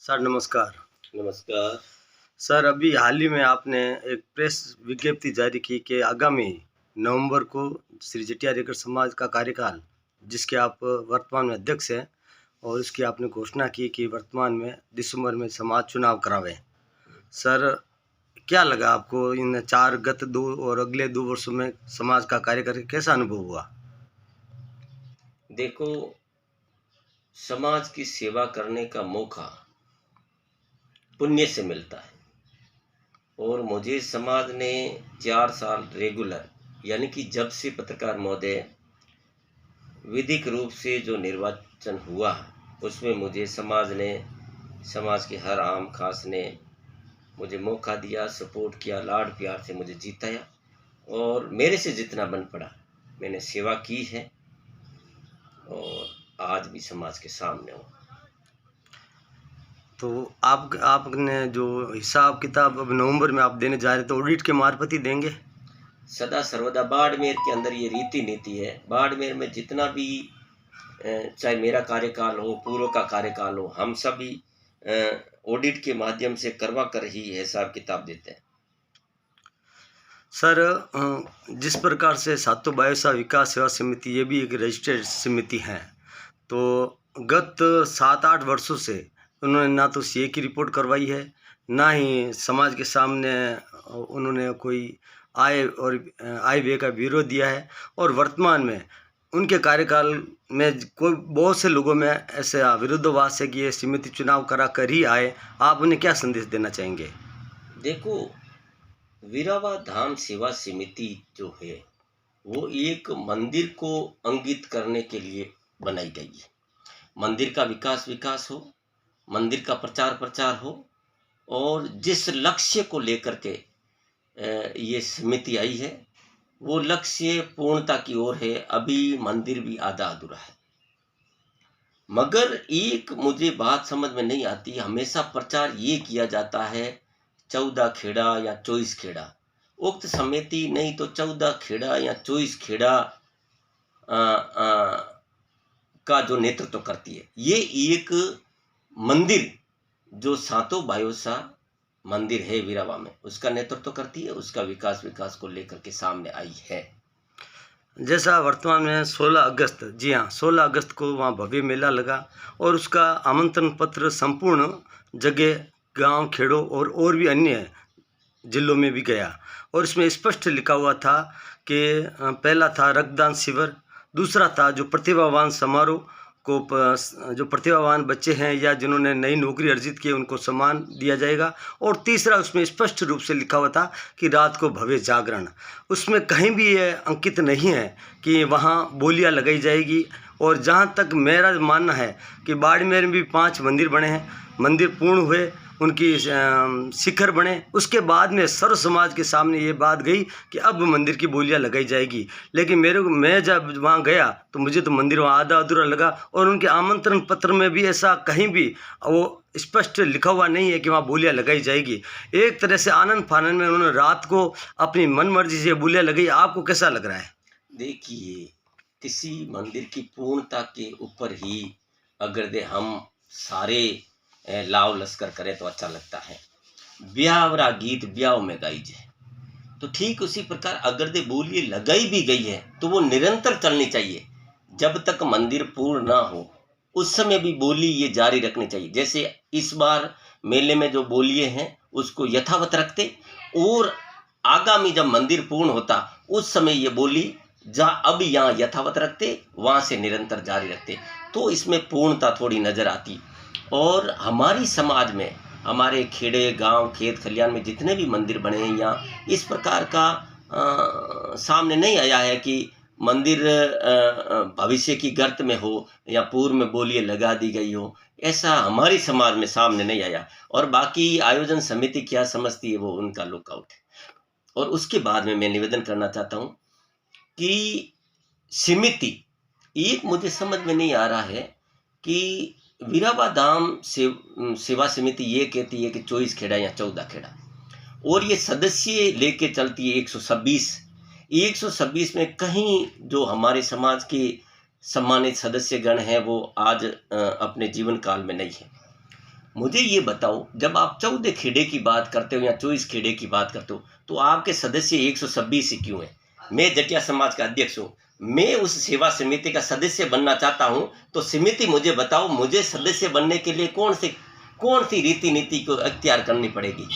Sir नमस्कार। नमस्कार। Sir अभी हाल ही में आपने एक प्रेस विज्ञप्ति जारी की कि आगामी नवंबर को श्री जटियारेकर समाज का कार्यकाल, जिसके आप वर्तमान में अध्यक्ष हैं, और इसकी आपने घोषणा की कि वर्तमान में दिसंबर में समाज चुनाव करावे। सर क्या लगा आपको इन गत 2 और अगले 2 वर्षों में समाज का कार्य करके कैसा अनुभव हुआ? देखो, समाज की सेवा करने का मौका पुण्य से मिलता है और मुझे समाज ने 4 साल रेगुलर यानी कि जब से पत्रकार महोदय विधिक रूप से जो निर्वाचन हुआ, उसमें मुझे समाज के हर आम खास ने मुझे मौका दिया, सपोर्ट किया, लाड प्यार से मुझे जिताया और मेरे से जितना बन पड़ा मैंने सेवा की है और आज भी समाज के सामने हूँ। तो आपने जो हिसाब किताब अब नवंबर में आप देने जा रहे, तो ऑडिट के मार्फत ही देंगे? सदा सर्वदा बाड़मेर के अंदर ये रीति नीति है। बाड़मेर में जितना भी चाहे मेरा कार्यकाल हो, पूर्व का कार्यकाल हो, हम सभी ऑडिट के माध्यम से करवा कर ही हिसाब किताब देते हैं। सर जिस प्रकार से सातो बायोसा विकास सेवा समिति, ये भी एक रजिस्टर्ड समिति है, तो गत 7-8 वर्षों से उन्होंने ना तो सीए की रिपोर्ट करवाई है, ना ही समाज के सामने उन्होंने कोई आय व्यय का ब्यूरो दिया है। और वर्तमान में उनके कार्यकाल में कोई बहुत से लोगों में ऐसे विरोधाभास है कि ये समिति चुनाव करा कर ही आए। आप उन्हें क्या संदेश देना चाहेंगे? देखो, वीरावा धाम सेवा समिति जो है वो एक मंदिर को अंकित करने के लिए बनाई गई है। मंदिर का विकास हो, मंदिर का प्रचार हो और जिस लक्ष्य को लेकर के ये समिति आई है वो लक्ष्य पूर्णता की ओर है। अभी मंदिर भी आधा अधूरा है, मगर एक मुझे बात समझ में नहीं आती, हमेशा प्रचार ये किया जाता है 14 खेड़ा या 24 खेड़ा। उक्त समिति नहीं तो 14 खेड़ा या 24 खेड़ा का जो नेतृत्व करती है। ये एक मंदिर जो सातो बायोसा मंदिर है वीरावा में, उसका नेतृत्व करती है, उसका विकास को लेकर के सामने आई है। जैसा वर्तमान में 16 अगस्त, जी हाँ 16 अगस्त को वहाँ भव्य मेला लगा और उसका आमंत्रण पत्र संपूर्ण जगह, गांव, खेड़ों और भी अन्य जिलों में भी गया, और इसमें स्पष्ट लिखा हुआ था कि पहला था रक्तदान शिविर, दूसरा था जो प्रतिभावान समारोह को जो प्रतिभावान बच्चे हैं या जिन्होंने नई नौकरी अर्जित की उनको सम्मान दिया जाएगा, और तीसरा उसमें स्पष्ट रूप से लिखा हुआ था कि रात को भव्य जागरण। उसमें कहीं भी ये अंकित नहीं है कि वहाँ बोलियाँ लगाई जाएगी। और जहाँ तक मेरा मानना है कि बाड़मेर में भी 5 मंदिर बने हैं, मंदिर पूर्ण हुए, उनकी शिखर बने, उसके बाद में सर्व समाज के सामने ये बात गई कि अब मंदिर की बोलियाँ लगाई जाएगी। लेकिन मैं जब वहाँ गया तो मुझे तो मंदिर वहाँ आधा अधूरा लगा, और उनके आमंत्रण पत्र में भी ऐसा कहीं भी वो स्पष्ट लिखा हुआ नहीं है कि वहाँ बोलियाँ लगाई जाएगी। एक तरह से आनंद फानंद में उन्होंने रात को अपनी मन मर्जी से बोलियाँ लगाई। आपको कैसा लग रहा है? देखिए, किसी मंदिर की पूर्णता के ऊपर ही अगर दे हम सारे लाव लश्कर करें तो अच्छा लगता है। ब्यावरा गीत ब्याव में गाई जाए, तो ठीक उसी प्रकार अगर दे बोलिए लगाई भी गई है तो वो निरंतर चलनी चाहिए। जब तक मंदिर पूर्ण ना हो उस समय भी बोली ये जारी रखनी चाहिए। जैसे इस बार मेले में जो बोलिए हैं उसको यथावत रखते और आगामी जब मंदिर पूर्ण होता उस समय ये बोली जहाँ अब यहाँ यथावत रखते, वहाँ से निरंतर जारी रखते, तो इसमें पूर्णता थोड़ी नजर आती। और हमारी समाज में, हमारे खेड़े, गांव, खेत खलियान में जितने भी मंदिर बने हैं, यहाँ इस प्रकार का सामने नहीं आया है कि मंदिर भविष्य की गर्त में हो या पूर्व में बोलिए लगा दी गई हो। ऐसा हमारी समाज में सामने नहीं आया। और बाकी आयोजन समिति क्या समझती है वो उनका लुकआउट है। और उसके बाद में मैं निवेदन करना चाहता हूँ कि समिति एक मुझे समझ में नहीं आ रहा है कि वीरावा धाम सेवा समिति ये कहती है कि 24 खेड़ा या 14 खेड़ा, और ये सदस्य लेके चलती है 126 में कहीं जो हमारे समाज के सम्मानित सदस्यगण हैं वो आज अपने जीवन काल में नहीं है। मुझे ये बताओ, जब आप 14 खेड़े की बात करते हो या 24 खेड़े की बात करते हो, तो आपके सदस्य 126 ही क्यों हैं? मैं जटिया समाज का अध्यक्ष हूँ, मैं उस सेवा समिति का सदस्य बनना चाहता हूँ, तो समिति मुझे बताओ, मुझे सदस्य बनने के लिए कौन सी रीति नीति को अख्तियार करनी पड़ेगी?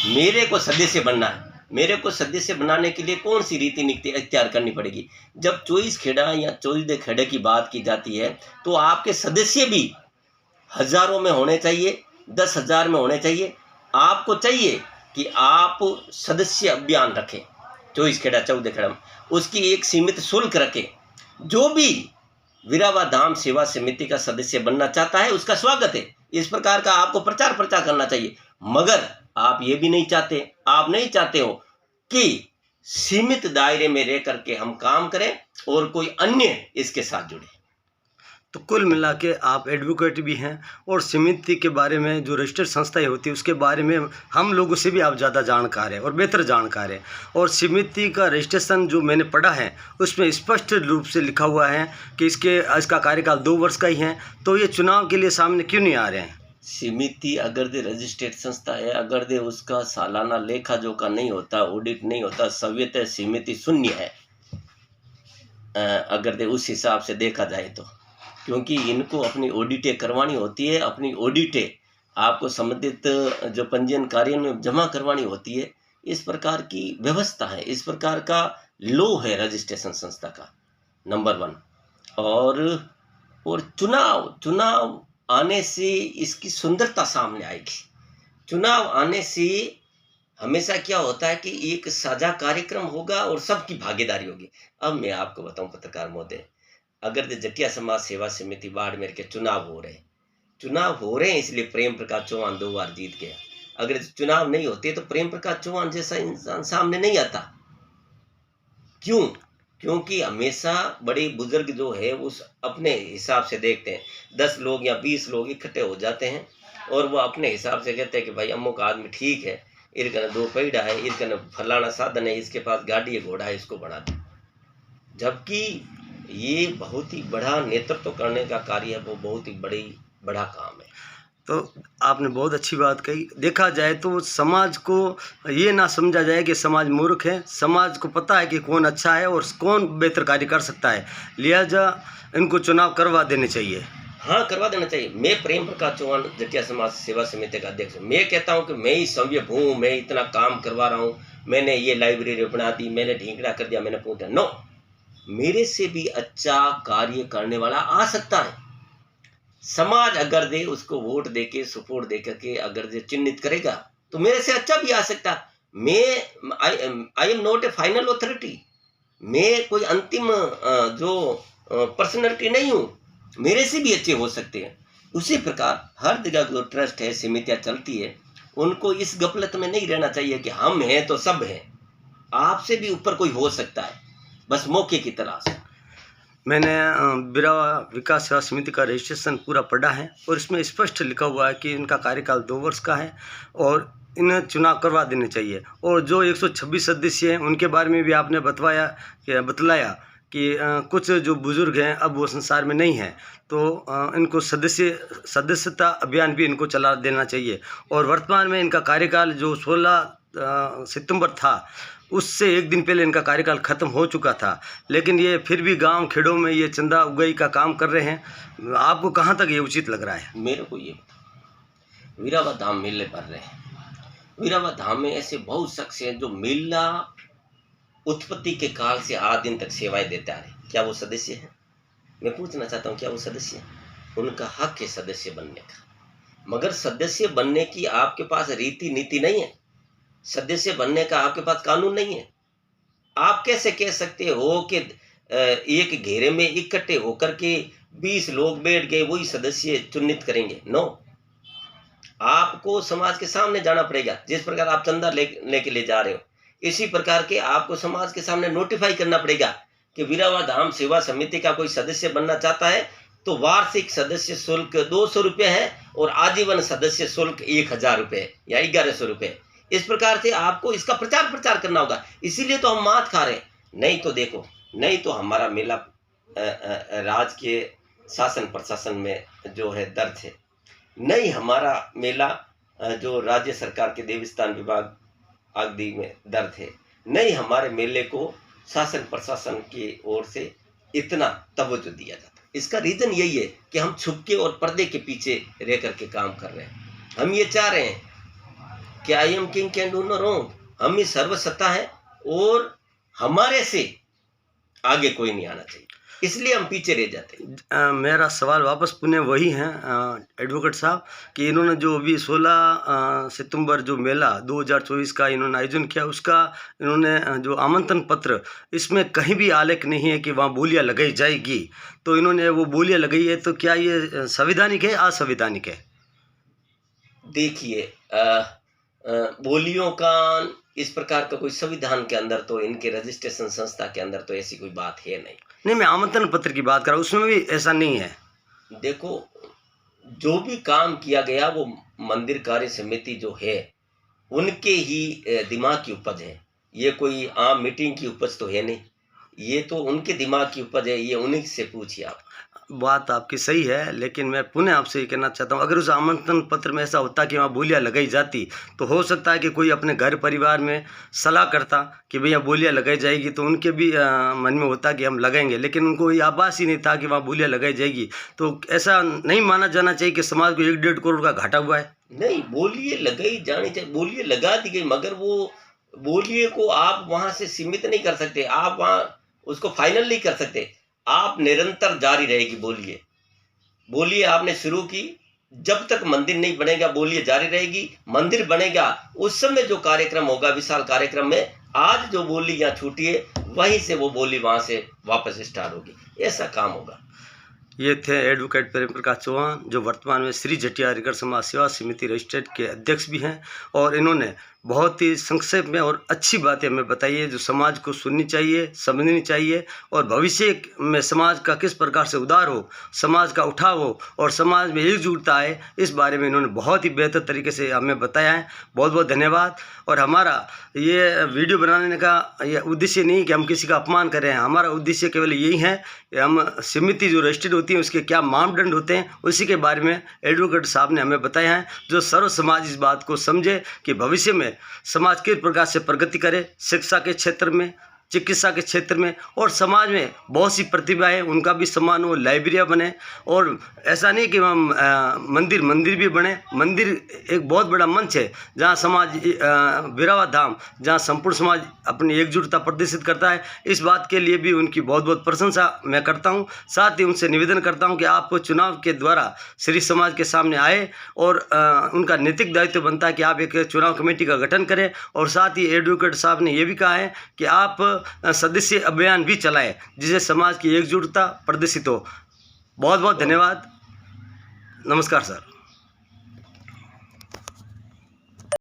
मेरे को सदस्य बनना है, मेरे को सदस्य बनाने के लिए कौन सी रीति नीति अख्तियार करनी पड़ेगी? जब 24 खेड़ा या 24 खेड़े की बात की जाती है, तो आपके सदस्य भी हजारों में होने चाहिए, 10,000 में होने चाहिए। आपको चाहिए कि आप सदस्य अभियान रखें, 24 खेड़ा 14 खेड़ा में उसकी एक सीमित शुल्क रखें। जो भी वीरावा धाम सेवा समिति का सदस्य बनना चाहता है उसका स्वागत है। इस प्रकार का आपको प्रचार प्रचार करना चाहिए। मगर आप ये भी नहीं चाहते, आप नहीं चाहते हो कि सीमित दायरे में रह करके हम काम करें और कोई अन्य इसके साथ जुड़े। तो कुल मिला के आप एडवोकेट भी हैं और समिति के बारे में जो रजिस्टर्ड संस्थाएं होती है उसके बारे में हम लोगों से भी आप ज़्यादा जानकार हैं और बेहतर जानकार हैं। और समिति का रजिस्ट्रेशन जो मैंने पढ़ा है उसमें स्पष्ट रूप से लिखा हुआ है कि इसका कार्यकाल 2 वर्ष का ही है। तो ये चुनाव के लिए सामने क्यों नहीं आ रहे हैं? समिति अगर दे रजिस्टर्ड संस्था है, अगर दे उसका सालाना लेखा जोखा नहीं होता, ऑडिट नहीं होता, सव्यत समिति शून्य है अगर दे उस हिसाब से देखा जाए तो। क्योंकि इनको अपनी ऑडिटें करवानी होती है, अपनी ऑडिटें आपको संबंधित जो पंजीयन कार्य में जमा करवानी होती है। इस प्रकार की व्यवस्था है, इस प्रकार का लो है रजिस्ट्रेशन संस्था का, नंबर 1। और चुनाव आने से इसकी सुंदरता सामने आएगी। चुनाव आने से हमेशा क्या होता है कि एक साझा कार्यक्रम होगा और सबकी भागीदारी होगी। अब मैं आपको बताऊं पत्रकार महोदय, अगर जटिया समाज सेवा समिति बाड़मेर के चुनाव हो रहे हैं इसलिए प्रेम प्रकाश चौहान 2 बार जीत गया। अगर चुनाव नहीं होते तो प्रेम प्रकाश चौहान जैसा इंसान सामने नहीं आता। क्यों? क्योंकि हमेशा बड़े बुजुर्ग जो है उस अपने हिसाब से देखते हैं। 10 लोग या 20 लोग इकट्ठे हो जाते हैं और वो अपने हिसाब से कहते हैं कि भाई अमुक आदमी ठीक है, इनका 2 पैड़ा है, इनका फलाना साधन है, इसके पास गाड़ी है, घोड़ा है, इसको बढ़ा दो। जबकि ये बहुत ही बड़ा नेतृत्व करने का कार्य है, वो बहुत ही बड़ा काम है। तो आपने बहुत अच्छी बात कही। देखा जाए तो समाज को ये ना समझा जाए कि समाज मूर्ख है, समाज को पता है कि कौन अच्छा है और कौन बेहतर कार्य कर सकता है, लिहाजा इनको चुनाव करवा देने चाहिए। हाँ, करवा देना चाहिए। मैं प्रेम प्रकाश चौहान जटिया समाज सेवा समिति का अध्यक्ष हूँ। मैं कहता हूँ कि मैं ही सव्य हूँ, मैं इतना काम करवा रहा हूँ, मैंने ये लाइब्रेरी बना दी, मैंने ढींगड़ा कर दिया, मैंने पूछा। नो, मेरे से भी अच्छा कार्य करने वाला आ सकता है। समाज अगर दे उसको वोट देके सपोर्ट दे करके अगर दे चिन्हित करेगा तो मेरे से अच्छा भी आ सकता। I am not A final authority, मैं कोई अंतिम जो पर्सनैलिटी नहीं हूँ, मेरे से भी अच्छे हो सकते हैं। उसी प्रकार हर जगह जो ट्रस्ट है, समितियाँ चलती है, उनको इस गफलत में नहीं रहना चाहिए कि हम हैं तो सब हैं। आपसे भी ऊपर कोई हो सकता है, बस मौके की तलाश है। मैंने बिरावा विकास सेवा समिति का रजिस्ट्रेशन पूरा पढ़ा है और इसमें स्पष्ट लिखा हुआ है कि इनका कार्यकाल 2 वर्ष का है और इन्हें चुनाव करवा देने चाहिए। और जो 126 सदस्य हैं उनके बारे में भी आपने बतलाया कि कुछ जो बुज़ुर्ग हैं अब वो संसार में नहीं हैं, तो इनको सदस्यता अभियान भी इनको चला देना चाहिए। और वर्तमान में इनका कार्यकाल जो 16 सितंबर था उससे 1 दिन पहले इनका कार्यकाल ख़त्म हो चुका था, लेकिन ये फिर भी गांव खेड़ों में ये चंदा उगाई का काम कर रहे हैं। आपको कहां तक ये उचित लग रहा है? मेरे को ये वीरावा धाम मेले भर रहे हैं। वीरावा धाम में ऐसे बहुत शख्स हैं जो मेला उत्पत्ति के काल से आज दिन तक सेवाएं देते आ रहे। क्या वो सदस्य हैं? मैं पूछना चाहता हूँ, क्या वो सदस्य हैं? उनका हक है सदस्य बनने का, मगर सदस्य बनने की आपके पास रीति नीति नहीं है, सदस्य बनने का आपके पास कानून नहीं है। आप कैसे कह सकते हो कि एक घेरे में इकट्ठे होकर के 20 लोग बैठ गए वही सदस्य चुनित करेंगे? नो, आपको समाज के सामने जाना पड़ेगा। जिस प्रकार आप चंदा लेने के लिए जा रहे हो, इसी प्रकार के आपको समाज के सामने नोटिफाई करना पड़ेगा कि वीरावा धाम सेवा समिति का कोई सदस्य बनना चाहता है तो वार्षिक सदस्य शुल्क 200 रुपये है और आजीवन सदस्य शुल्क 1000 रुपये या 1100 रुपये। इस प्रकार से आपको इसका प्रचार करना होगा। इसीलिए तो हम मात खा रहे हैं। नहीं तो देखो, नहीं तो हमारा मेला राज्य के शासन प्रशासन में जो है दर्द है। नहीं हमारा मेला जो राज्य सरकार के देवस्थान विभाग आदि में दर्ज है, नहीं हमारे मेले को शासन प्रशासन की ओर से इतना तवज्जो दिया जाता। इसका रीजन यही है कि हम छुपके और पर्दे के पीछे रह करके काम कर रहे हैं। हम ये चाह रहे हैं कि I am king can do no wrong, हम ही सर्वसत्ता है और हमारे से आगे कोई नहीं आना चाहिए, इसलिए हम पीछे रह जाते हैं। मेरा सवाल वापस पुनः वही है एडवोकेट साहब कि इन्होंने जो अभी 16 सितंबर जो मेला 2024 का इन्होंने आयोजन किया, उसका इन्होंने जो आमंत्रण पत्र, इसमें कहीं भी आलेख नहीं है कि वहाँ बोलियाँ लगाई जाएगी। तो इन्होंने वो बोलियाँ लगाई है, तो क्या ये संवैधानिक है असंवैधानिक है? देखिए बोलियों का इस प्रकार का कोई संविधान के अंदर तो इनके रजिस्ट्रेशन संस्था के अंदर तो ऐसी कोई बात है नहीं। नहीं, मैं आमंत्रण पत्र की बात कर रहा हूँ, उसमें भी ऐसा नहीं है। देखो जो भी काम किया गया वो मंदिर कार्य समिति जो है उनके ही दिमाग की उपज है, ये कोई आम मीटिंग की उपज तो है नहीं, ये तो उनके दिमाग की उपज है, ये उन्हीं से पूछिए आप। बात आपकी सही है, लेकिन मैं पुनः आपसे ये कहना चाहता हूँ, अगर उस आमंत्रण पत्र में ऐसा होता कि वहाँ बोलियाँ लगाई जाती, तो हो सकता है कि कोई अपने घर परिवार में सलाह करता कि भैया बोलियाँ लगाई जाएगी, तो उनके भी मन में होता कि हम लगाएंगे, लेकिन उनको ये आभास ही नहीं था कि वहाँ बोलियाँ लगाई जाएगी। तो ऐसा नहीं माना जाना चाहिए कि समाज को 1-1.5 करोड़ का घाटा हुआ है। नहीं, बोलिए लगाई जानी चाहिए, बोलिए लगा दी गई, मगर वो बोलिए को आप वहां से सीमित नहीं कर सकते, आप वहां उसको फाइनल नहीं कर सकते, आप निरंतर जारी रहेगी। बोलिए आपने शुरू की, जब तक मंदिर नहीं बनेगा बोलिए जारी रहेगी। मंदिर बनेगा उस समय जो कार्यक्रम होगा, विशाल कार्यक्रम में आज जो बोली यहाँ छूटी है वहीं से वो बोली वहां से वापस स्टार्ट होगी, ऐसा काम होगा। ये थे एडवोकेट प्रेम प्रकाश चौहान, जो वर्तमान में श्री जटिया हरिकर समाज सेवा समिति रजिस्ट्रेट के अध्यक्ष भी हैं, और इन्होंने बहुत ही संक्षेप में और अच्छी बातें हमें बताई है जो समाज को सुननी चाहिए, समझनी चाहिए, और भविष्य में समाज का किस प्रकार से उद्धार हो, समाज का उठाव हो और समाज में एकजुटता आए, इस बारे में इन्होंने बहुत ही बेहतर तरीके से हमें बताया है। बहुत बहुत धन्यवाद। और हमारा ये वीडियो बनाने का ये उद्देश्य नहीं कि हम किसी का अपमान करें, हमारा उद्देश्य केवल यही है कि हम समिति जो रजिस्टर्ड होती है उसके क्या मापदंड होते हैं उसी के बारे में एडवोकेट साहब ने हमें बताया है, जो सर्व समाज इस बात को समझे कि भविष्य में समाज किस प्रकार से प्रगति करे, शिक्षा के क्षेत्र में, चिकित्सा के क्षेत्र में, और समाज में बहुत सी प्रतिभा है उनका भी सम्मान हो, लाइब्रेरियाँ बने। और ऐसा नहीं कि हम मंदिर भी बने। मंदिर एक बहुत बड़ा मंच है जहाँ समाज बिरावा धाम, जहाँ संपूर्ण समाज अपनी एकजुटता प्रदर्शित करता है। इस बात के लिए भी उनकी बहुत बहुत प्रशंसा मैं करता हूँ। साथ ही उनसे निवेदन करता हूँ कि आप चुनाव के द्वारा श्री समाज के सामने आए, और उनका नैतिक दायित्व बनता है कि आप एक चुनाव कमेटी का गठन करें। और साथ ही एडवोकेट साहब ने यह भी कहा है कि आप सदस्य अभियान भी चलाएं जिससे समाज की एकजुटता प्रदर्शित हो। बहुत बहुत धन्यवाद। नमस्कार सर।